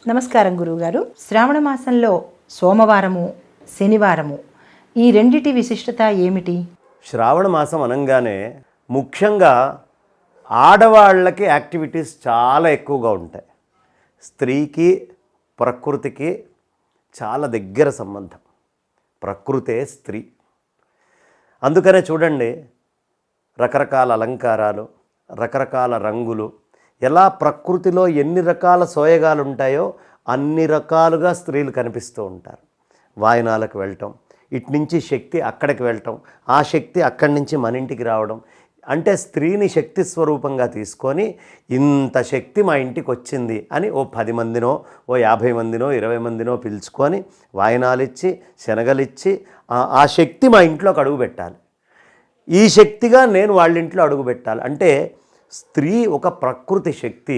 నమస్కారం గురువుగారు. శ్రావణ మాసంలో సోమవారము, శనివారము ఈ రెండిటి విశిష్టత ఏమిటి? శ్రావణ మాసం అనగానే ముఖ్యంగా ఆడవాళ్ళకి యాక్టివిటీస్ చాలా ఎక్కువగా ఉంటాయి. స్త్రీకి ప్రకృతికి చాలా దగ్గర సంబంధం. ప్రకృతే స్త్రీ. అందుకనే చూడండి, రకరకాల అలంకారాలు, రకరకాల రంగులు, ఎలా ప్రకృతిలో ఎన్ని రకాల సోయగాలు ఉంటాయో అన్ని రకాలుగా స్త్రీలు కనిపిస్తూ ఉంటారు. వాయనాలకు వెళ్ళటం, ఇటు నుంచి శక్తి అక్కడికి వెళ్ళటం, ఆ శక్తి అక్కడి నుంచి మన ఇంటికి రావడం, అంటే స్త్రీని శక్తి స్వరూపంగా తీసుకొని ఇంత శక్తి మా ఇంటికి వచ్చింది అని ఓ 10 మందినో, ఓ 50 మందినో, 20 మందినో పిలుచుకొని వాయనాలు ఇచ్చి, శనగలిచ్చి ఆ శక్తి మా ఇంట్లోకి అడుగు పెట్టాలి. ఈ శక్తిగా నేను వాళ్ళ ఇంట్లో అడుగు పెట్టాలి. అంటే స్త్రీ ఒక ప్రకృతి శక్తి.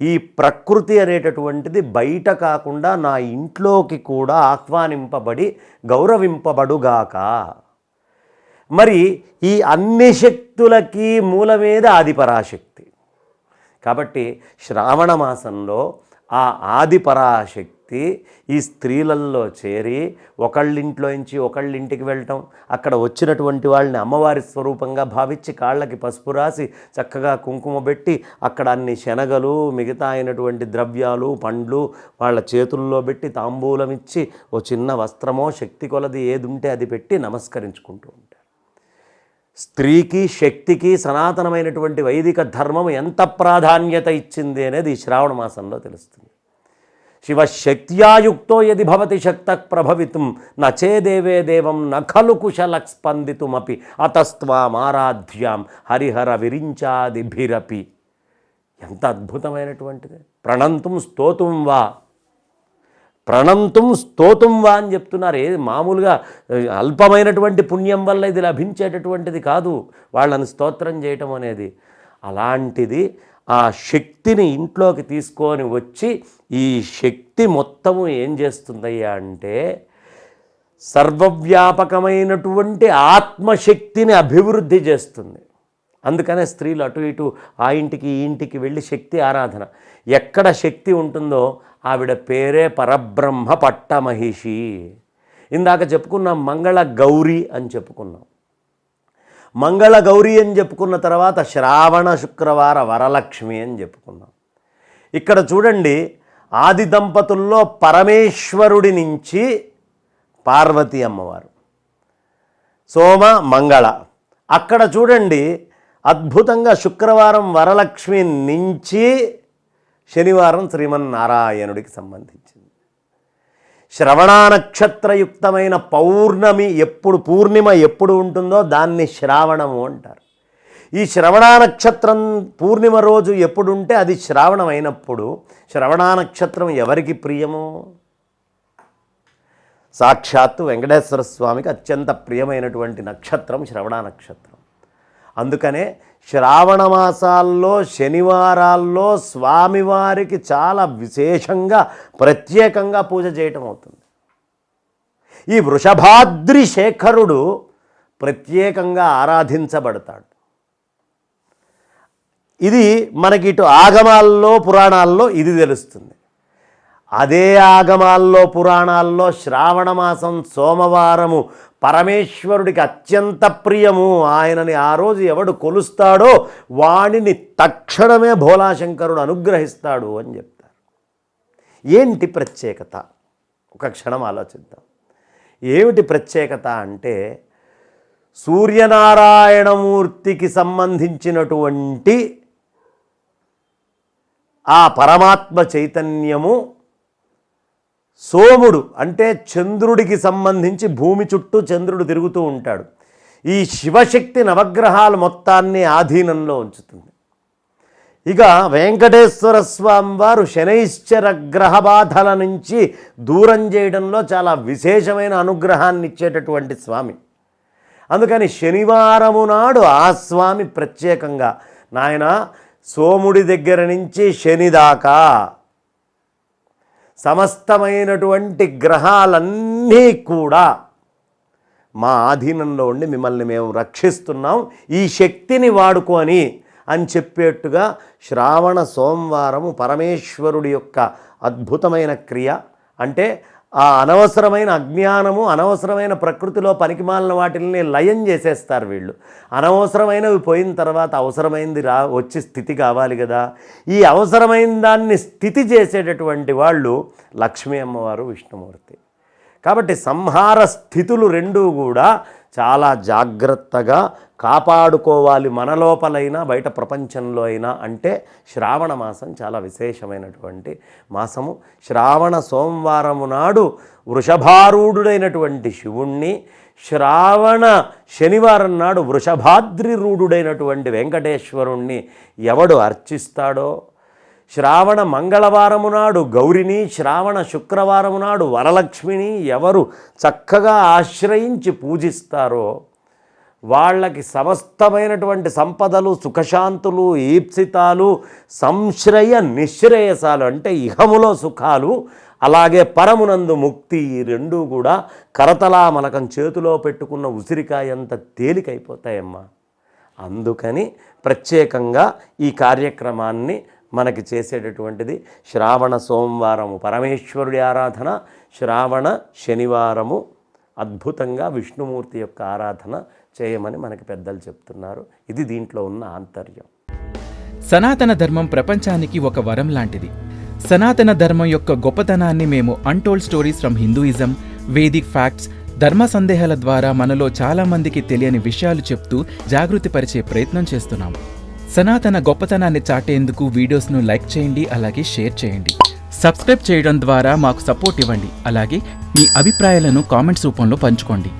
ఈ ప్రకృతి అనేటటువంటిది బయట కాకుండా నా ఇంట్లోకి కూడా ఆహ్వానింపబడి గౌరవింపబడుగాక. మరి ఈ అన్ని శక్తులకి మూలమేద ఆదిపరాశక్తి. కాబట్టి శ్రావణ మాసంలో ఆ ఆదిపరాశక్తి ఈ స్త్రీలల్లో చేరి ఒకళ్ళింట్లోంచి ఒకళ్ళింటికి వెళ్ళటం, అక్కడ వచ్చినటువంటి వాళ్ళని అమ్మవారి స్వరూపంగా భావించి కాళ్ళకి పసుపు రాసి చక్కగా కుంకుమ పెట్టి అక్కడ అన్ని శనగలు, మిగతా అయినటువంటి ద్రవ్యాలు, పండ్లు వాళ్ళ చేతుల్లో పెట్టి తాంబూలం ఇచ్చి ఓ చిన్న వస్త్రమో శక్తి కొలది ఏది ఉంటే అది పెట్టి నమస్కరించుకుంటూ ఉంటారు. స్త్రీకి శక్తికి సనాతనమైనటువంటి వైదిక ధర్మం ఎంత ప్రాధాన్యత ఇచ్చింది అనేది ఈ శ్రావణ మాసంలో తెలుస్తుంది. శివశక్త్యాయుక్తో యది భవతి శక్త ప్రభవితుం నచేదేవే దేవం నఖలు కుశలక్ స్పందితుమపి అతస్త్వామారాధ్యాం హరిహర విరించాదిభిరపి. ఎంత అద్భుతమైనటువంటిది. ప్రణంతుం స్తోతుం వా, ప్రణంతుం స్తోతుం వా అని చెప్తున్నారు. ఏది మామూలుగా అల్పమైనటువంటి పుణ్యం వల్ల ఇది లభించేటటువంటిది కాదు వాళ్ళని స్తోత్రం చేయటం అనేది. అలాంటిది ఆ శక్తిని ఇంట్లోకి తీసుకొని వచ్చి ఈ శక్తి మొత్తము ఏం చేస్తుందయ్యా అంటే సర్వవ్యాపకమైనటువంటి ఆత్మశక్తిని అభివృద్ధి చేస్తుంది. అందుకనే స్త్రీలు అటు ఇటు ఆ ఇంటికి ఈ ఇంటికి వెళ్ళి శక్తి ఆరాధన. ఎక్కడ శక్తి ఉంటుందో ఆవిడ పేరే పరబ్రహ్మ పట్టమహిషి. ఇందాక చెప్పుకున్నాం మంగళ గౌరీ అని చెప్పుకున్నాం. మంగళ గౌరీ అని చెప్పుకున్న తర్వాత శ్రావణ శుక్రవార వరలక్ష్మి అని చెప్పుకున్నాం. ఇక్కడ చూడండి, ఆది దంపతుల్లో పరమేశ్వరుడి నుంచి పార్వతీ అమ్మవారు, సోమ మంగళ. అక్కడ చూడండి అద్భుతంగా శుక్రవారం వరలక్ష్మి నుంచి శనివారం శ్రీమన్నారాయణుడికి సంబంధించింది. శ్రవణ నక్షత్రయుక్తమైన పౌర్ణమి ఎప్పుడు, పూర్ణిమ ఎప్పుడు ఉంటుందో దాన్ని శ్రావణము అంటారు. ఈ శ్రవణ నక్షత్రం పూర్ణిమ రోజు ఎప్పుడు ఉంటే అది శ్రావణం అయినప్పుడు, శ్రవణ నక్షత్రం ఎవరికి ప్రియము? సాక్షాత్తు వెంకటేశ్వర స్వామికి అత్యంత ప్రియమైనటువంటి నక్షత్రం శ్రవణ నక్షత్రం. అందుకనే శ్రావణ మాసాల్లో శనివారాల్లో స్వామివారికి చాలా విశేషంగా ప్రత్యేకంగా పూజ చేయటం అవుతుంది. ఈ వృషభాద్రి శేఖరుడు ప్రత్యేకంగా ఆరాధించబడతాడు. ఇది మనకి ఇటు ఆగమాల్లో పురాణాల్లో ఇది తెలుస్తుంది. అదే ఆగమాల్లో పురాణాల్లో శ్రావణ మాసం సోమవారము పరమేశ్వరుడికి అత్యంత ప్రియము. ఆయనని ఆ రోజు ఎవడు కొలుస్తాడో వాడిని తక్షణమే భోలాశంకరుడు అనుగ్రహిస్తాడు అని చెప్తారు. ఏంటి ప్రత్యేకత? ఒక క్షణం ఆలోచిద్దాం. ఏమిటి ప్రత్యేకత అంటే సూర్యనారాయణమూర్తికి సంబంధించినటువంటి ఆ పరమాత్మ చైతన్యము సోముడు అంటే చంద్రుడికి సంబంధించి భూమి చుట్టూ చంద్రుడు తిరుగుతూ ఉంటాడు. ఈ శివశక్తి నవగ్రహాలు మొత్తాన్ని ఆధీనంలో ఉంచుతుంది. ఇక వెంకటేశ్వర స్వామి వారు శనైశ్చర గ్రహ బాధల నుంచి దూరం చేయడంలో చాలా విశేషమైన అనుగ్రహాన్ని ఇచ్చేటటువంటి స్వామి. అందుకని శనివారము నాడు ఆ స్వామి ప్రత్యేకంగా నాయన సోముడి దగ్గర నుంచి శని దాకా సమస్తమైనటువంటి గ్రహాలన్నీ కూడా మా ఆధీనంలో ఉండి మిమ్మల్ని మేము రక్షిస్తున్నాం, ఈ శక్తిని వాడుకొని అని చెప్పేట్టుగా శ్రావణ సోమవారము పరమేశ్వరుడి యొక్క అద్భుతమైన క్రియ. అంటే ఆ అనవసరమైన అజ్ఞానము, అనవసరమైన ప్రకృతిలో పనికిమాలిన వాటిని లయం చేసేస్తారు వీళ్ళు. అనవసరమైనవి పోయిన తర్వాత అవసరమైంది వచ్చి స్థితి కావాలి కదా. ఈ అవసరమైన దాన్ని స్థితి చేసేటటువంటి వాళ్ళు లక్ష్మీ అమ్మవారు, విష్ణుమూర్తి. కాబట్టి సంహార స్థితులు రెండూ కూడా చాలా జాగ్రత్తగా కాపాడుకోవాలి, మన లోపలైనా బయట ప్రపంచంలో అయినా. అంటే శ్రావణ మాసం చాలా విశేషమైనటువంటి మాసము. శ్రావణ సోమవారము నాడు వృషభారూఢుడైనటువంటి శివుణ్ణి, శ్రావణ శనివారం నాడు వృషభాద్రిరూఢుడైనటువంటి వెంకటేశ్వరుణ్ణి ఎవడు అర్చిస్తాడో, శ్రావణ మంగళవారము నాడు గౌరిని, శ్రావణ శుక్రవారము నాడు వరలక్ష్మిని ఎవరు చక్కగా ఆశ్రయించి పూజిస్తారో వాళ్ళకి సమస్తమైనటువంటి సంపదలు, సుఖశాంతులు, ఈప్సితాలు, సంశ్రయ నిశ్రేయసాలు, అంటే ఇహములో సుఖాలు, అలాగే పరమునందు ముక్తి, ఈ రెండూ కూడా కరతలామలకం చేతిలో పెట్టుకున్న ఉసిరికాయంత తేలికైపోతాయమ్మా. అందుకని ప్రత్యేకంగా ఈ కార్యక్రమాన్ని మనకి చేసేటటువంటిది శ్రావణ సోమవారము పరమేశ్వరుడి ఆరాధన, శ్రావణ శనివారము అద్భుతంగా విష్ణుమూర్తి యొక్క ఆరాధన చేయమని మనకి పెద్దలు చెప్తున్నారు. ఇది దీంట్లో ఉన్న ఆంతర్యం. సనాతన ధర్మం ప్రపంచానికి ఒక వరం లాంటిది. సనాతన ధర్మం యొక్క గొప్పతనాన్ని మేము untold stories from Hinduism, Vedic facts, ధర్మ సందేహాల ద్వారా మనలో చాలా మందికి తెలియని విషయాలు చెప్తూ జాగృతి పరిచే ప్రయత్నం చేస్తున్నాం. సనాతన గొప్పతనాన్ని చాటేందుకు వీడియోస్ను లైక్ చేయండి, అలాగే షేర్ చేయండి. సబ్స్క్రైబ్ చేయడం ద్వారా మాకు సపోర్ట్ ఇవ్వండి. అలాగే మీ అభిప్రాయాలను కామెంట్స్ రూపంలో పంచుకోండి.